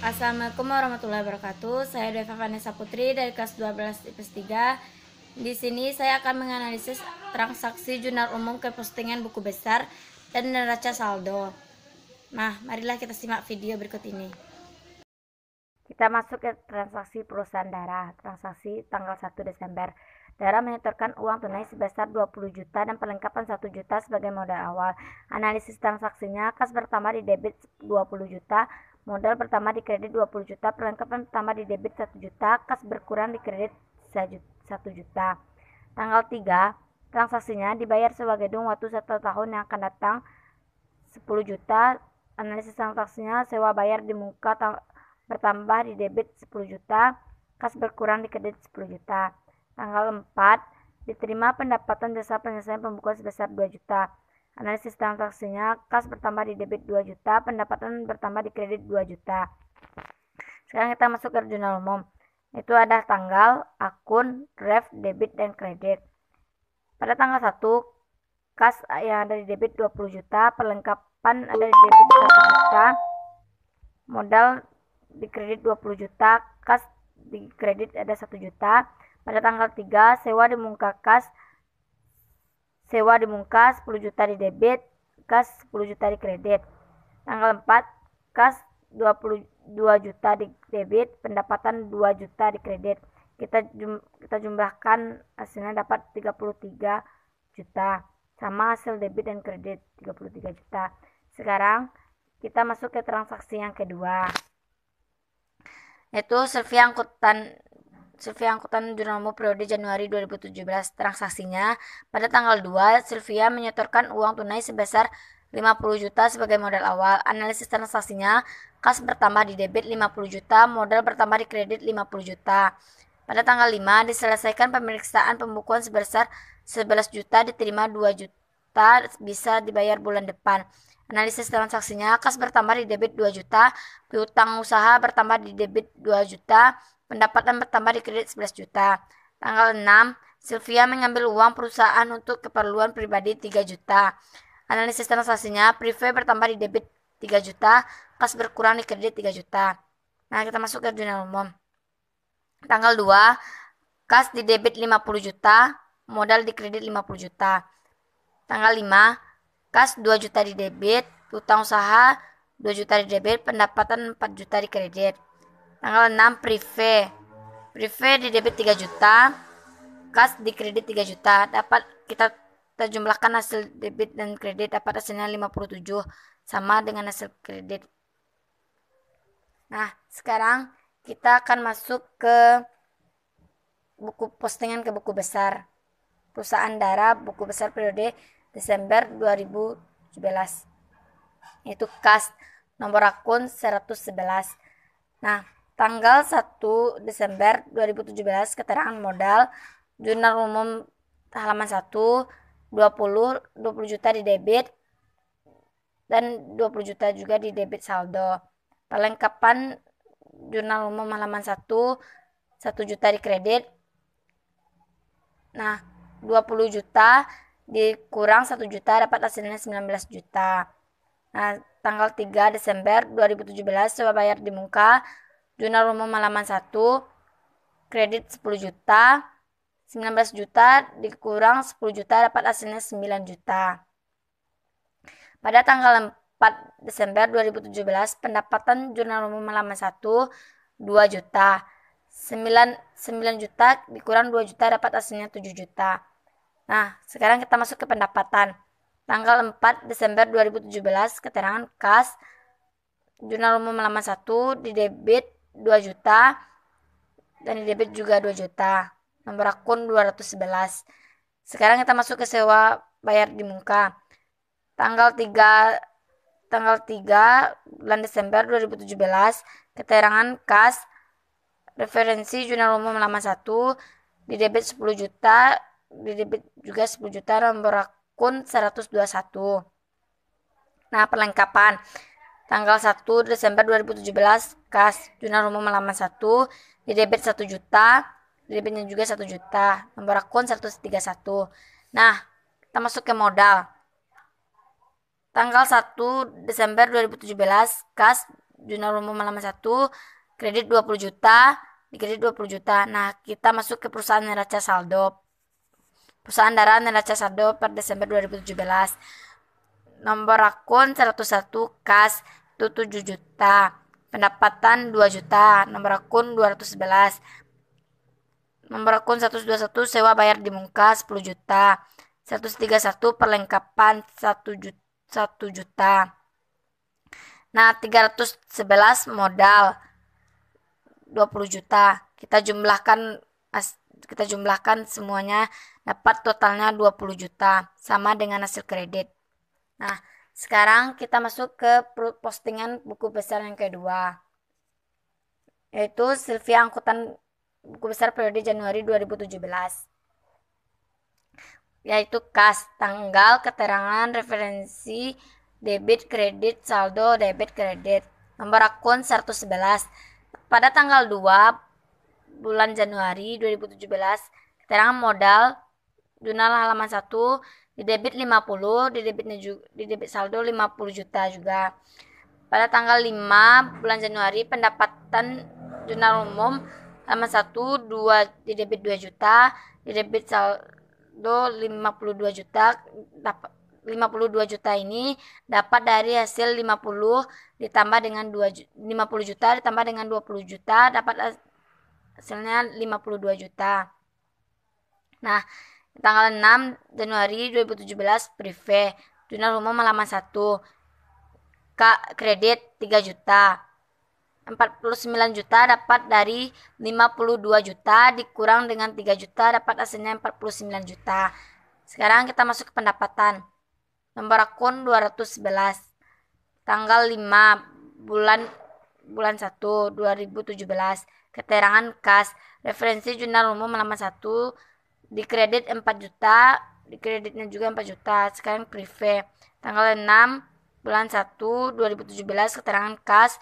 Assalamualaikum warahmatullahi wabarakatuh. Saya Deva Vanessa Putri dari kelas 12 IPS 3. Di sini saya akan menganalisis transaksi jurnal umum ke postingan buku besar dan neraca saldo. Nah, marilah kita simak video berikut ini. Kita masuk ke transaksi perusahaan Dara. Transaksi tanggal 1 Desember. Dara menyetorkan uang tunai sebesar 20 juta dan perlengkapan 1 juta sebagai modal awal. Analisis transaksinya, kas pertama di debit 20 juta, modal pertama di kredit 20 juta, perlengkapan pertama di debit 1 juta, kas berkurang di kredit 1 juta. Tanggal 3, transaksinya dibayar sewa gedung waktu 1 tahun yang akan datang 10 juta. Analisis transaksinya, sewa bayar di muka bertambah di debit 10 juta, kas berkurang di kredit 10 juta. Tanggal 4, diterima pendapatan jasa penyelesaian pembukuan sebesar 2 juta. Analisis transaksinya, kas bertambah di debit 2 juta, pendapatan bertambah di kredit 2 juta. Sekarang kita masuk ke jurnal umum. Itu ada tanggal, akun, ref, debit, dan kredit. Pada tanggal 1, kas yang ada di debit 20 juta, perlengkapan ada di debit 1 juta, modal di kredit 20 juta, kas di kredit ada 1 juta. Pada tanggal 3, sewa di muka 10 juta di debit, kas 10 juta di kredit. Tanggal 4, kas 22 juta di debit, pendapatan 2 juta di kredit. Kita jumlahkan, hasilnya dapat 33 juta. Sama hasil debit dan kredit 33 juta. Sekarang kita masuk ke transaksi yang kedua, yaitu Sylvia Angkutan Jurnal Umum periode Januari 2017. Transaksinya, pada tanggal 2, Sylvia menyetorkan uang tunai sebesar 50 juta sebagai modal awal. Analisis transaksinya, kas bertambah di debit 50 juta, modal bertambah di kredit 50 juta. Pada tanggal 5, diselesaikan pemeriksaan pembukuan sebesar 11 juta, diterima 2 juta, bisa dibayar bulan depan. Analisis transaksinya, kas bertambah di debit 2 juta, piutang usaha bertambah di debit 2 juta, pendapatan bertambah di kredit 11 juta. Tanggal 6, Sylvia mengambil uang perusahaan untuk keperluan pribadi 3 juta. Analisis transaksinya, prive bertambah di debit 3 juta, kas berkurang di kredit 3 juta. Nah, kita masuk ke jurnal umum. Tanggal 2, kas di debit 50 juta, modal di kredit 50 juta. Tanggal 5, kas 2 juta di debit, utang usaha 2 juta di debit, pendapatan 4 juta di kredit. Tanggal 6, prive di debit 3 juta, kas di kredit 3 juta. Dapat kita jumlahkan hasil debit dan kredit, dapat hasilnya 57, sama dengan hasil kredit. Nah, sekarang kita akan masuk ke buku postingan ke buku besar. Perusahaan Dara, buku besar periode Desember 2017. Yaitu kas, nomor akun 111. Nah, tanggal 1 Desember 2017, keterangan modal, jurnal umum halaman 1, 20 juta di debit, dan 20 juta juga di debit saldo. Perlengkapan jurnal umum halaman 1, 1 juta di kredit. Nah, 20 juta dikurang 1 juta, dapat hasilnya 19 juta. Nah, tanggal 3 Desember 2017, coba bayar di muka, jurnal umum halaman 1, kredit 10 juta, 19 juta dikurang 10 juta, dapat hasilnya 9 juta. Pada tanggal 4 Desember 2017, pendapatan jurnal umum halaman 1, 2 juta. 9 juta dikurang 2 juta, dapat hasilnya 7 juta. Nah, sekarang kita masuk ke pendapatan. Tanggal 4 Desember 2017, keterangan kas, jurnal umum halaman 1, di debit 2 juta, dan di debit juga 2 juta. Nomor akun 211. Sekarang kita masuk ke sewa bayar di muka. Tanggal 3 bulan Desember 2017, keterangan kas, referensi jurnal umum halaman 1, di debit 10 juta, di debit juga 10 juta, nomor akun 121. Nah, perlengkapan. Tanggal 1 Desember 2017, kas jurnal umum halaman 1, di debit 1 juta, di debitnya juga 1 juta, nomor akun 131. Nah, kita masuk ke modal. Tanggal 1 Desember 2017, kas jurnal umum halaman 1, kredit 20 juta, di kredit 20 juta. Nah, kita masuk ke perusahaan neraca saldo. Perusahaan darah neraca saldo per Desember 2017. Nomor akun 101 kas itu 7 juta. Pendapatan 2 juta. Nomor akun 211. Nomor akun 121 sewa bayar di muka 10 juta. 131 perlengkapan 1 juta. Nah, 311 modal 20 juta. Kita jumlahkan semuanya, dapat totalnya 20 juta sama dengan hasil kredit. Nah, sekarang kita masuk ke postingan buku besar yang kedua, yaitu Sylvia angkutan buku besar periode Januari 2017, yaitu kas, tanggal, keterangan, referensi, debit, kredit, saldo, debit, kredit. Nomor akun 111. Pada tanggal 2 bulan Januari 2017, keterangan modal jurnal halaman 1 di debit 50, di debit saldo 50 juta juga. Pada tanggal 5 bulan Januari, pendapatan jurnal umum halaman 1 di debit 2 juta, di debit saldo 52 juta. 52 juta ini dapat dari hasil 50 ditambah dengan 50 juta ditambah dengan 20 juta, dapat hasilnya 52 juta. Nah, tanggal 6 Januari 2017 prive, jurnal umum halaman 1, kredit 3 juta. 49 juta dapat dari 52 juta dikurang dengan 3 juta, dapat hasilnya 49 juta. Sekarang kita masuk ke pendapatan. Nomor akun 211. Tanggal 5 bulan 1 2017. Keterangan kas, referensi jurnal umum halaman 1, di kredit 4 juta, di kreditnya juga 4 juta. Sekarang prive. Tanggal 6 bulan 1 2017, keterangan kas,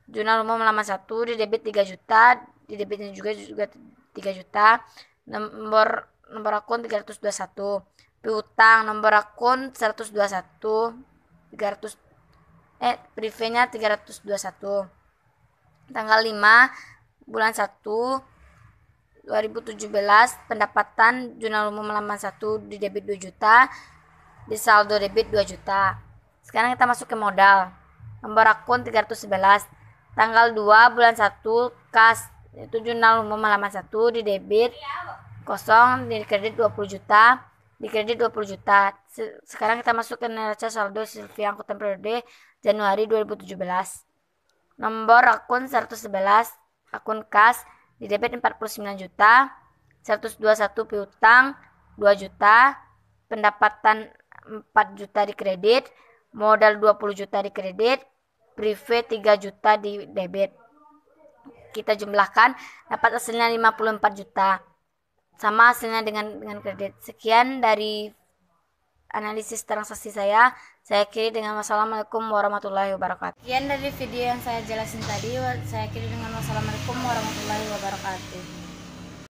jurnal umum halaman 1, di debit 3 juta, di debitnya juga 3 juta. Nomor akun 321. Piutang, nomor akun 121. Privenya 321. Tanggal 5 bulan 1 2017, pendapatan jurnal umum halaman 1 di debit 2 juta, di saldo debit 2 juta. Sekarang kita masuk ke modal. Nomor akun 311. Tanggal 2 bulan 1 kas, itu jurnal umum halaman 1, di debit kosong, di kredit 20 juta, di kredit 20 juta. Sekarang kita masuk ke neraca saldo Sylvia angkutan periode Januari 2017. Nomor akun 111 akun kas, di debit 49 juta, 121 piutang 2 juta, pendapatan 4 juta di kredit, modal 20 juta di kredit, prive 3 juta di debit. Kita jumlahkan, dapat hasilnya 54 juta. Sama hasilnya dengan kredit. Sekian dari analisis transaksi saya akhiri dengan wassalamualaikum warahmatullahi wabarakatuh. Sekian dari video yang saya jelasin tadi, saya akhiri dengan wassalamualaikum warahmatullahi wabarakatuh.